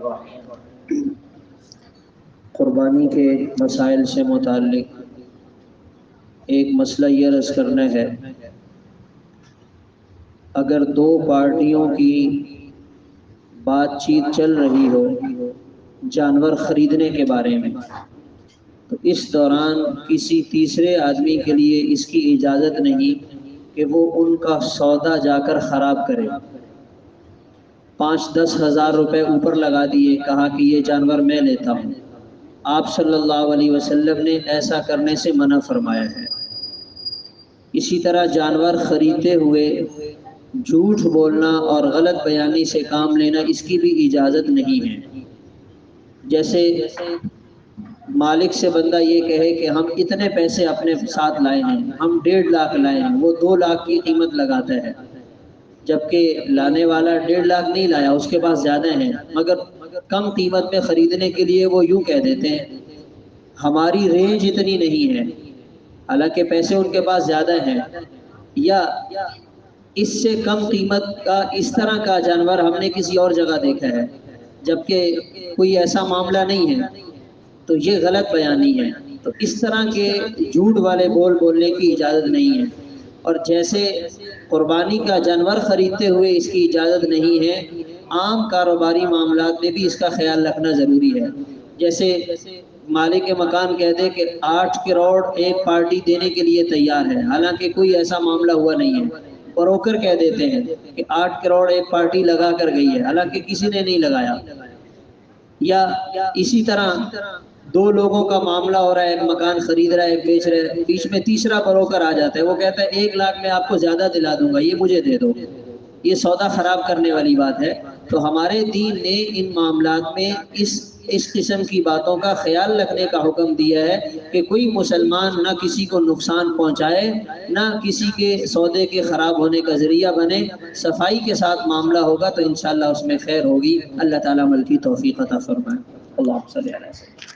الرحیم۔ قربانی کے مسائل سے متعلق ایک مسئلہ یہ عرض کرنا ہے، اگر دو پارٹیوں کی بات چیت چل رہی ہو جانور خریدنے کے بارے میں، تو اس دوران کسی تیسرے آدمی کے لیے اس کی اجازت نہیں کہ وہ ان کا سودا جا کر خراب کرے۔ 5-10 ہزار روپے اوپر لگا دیے، کہا کہ یہ جانور میں لیتا ہوں۔ آپ صلی اللہ علیہ وسلم نے ایسا کرنے سے منع فرمایا ہے۔ اسی طرح جانور خریدتے ہوئے جھوٹ بولنا اور غلط بیانی سے کام لینا، اس کی بھی اجازت نہیں ہے۔ جیسے مالک سے بندہ یہ کہے کہ ہم اتنے پیسے اپنے ساتھ لائے ہیں، ہم 1.5 لاکھ لائے ہیں، وہ 2 لاکھ کی قیمت لگاتا ہے، جبکہ لانے والا 1.5 لاکھ نہیں لایا، اس کے پاس زیادہ ہیں، مگر کم قیمت میں خریدنے کے لیے وہ یوں کہہ دیتے ہیں ہماری رینج اتنی نہیں ہے، حالانکہ پیسے ان کے پاس زیادہ ہیں۔ یا اس سے کم قیمت کا اس طرح کا جانور ہم نے کسی اور جگہ دیکھا ہے، جبکہ کوئی ایسا معاملہ نہیں ہے، تو یہ غلط بیانی ہے۔ تو اس طرح کے جھوٹ والے بولنے کی اجازت نہیں ہے۔ اور جیسے قربانی کا جانور خریدتے ہوئے اس کی اجازت نہیں ہے، عام کاروباری معاملات میں بھی اس کا خیال رکھنا ضروری ہے۔ جیسے مالک مکان کہتے کہ 8 کروڑ ایک پارٹی دینے کے لیے تیار ہے، حالانکہ کوئی ایسا معاملہ ہوا نہیں ہے۔ بروکر کہہ دیتے ہیں کہ 8 کروڑ ایک پارٹی لگا کر گئی ہے، حالانکہ کسی نے نہیں لگایا۔ یا اسی طرح 2 لوگوں کا معاملہ ہو رہا ہے، ایک مکان خرید رہا ہے ایک بیچ رہا ہے، بیچ میں تیسرا بروکر آ جاتا ہے، وہ کہتا ہے 1 لاکھ میں آپ کو زیادہ دلا دوں گا، یہ مجھے دے دو۔ یہ سودا خراب کرنے والی بات ہے۔ تو ہمارے دین نے ان معاملات میں اس قسم کی باتوں کا خیال رکھنے کا حکم دیا ہے کہ کوئی مسلمان نہ کسی کو نقصان پہنچائے، نہ کسی کے سودے کے خراب ہونے کا ذریعہ بنے۔ صفائی کے ساتھ معاملہ ہوگا تو انشاءاللہ اس میں خیر ہوگی۔ اللہ تعالیٰ عمل کی توفیق عطا فرمائے۔ اللہ صلی علیہ وسلم۔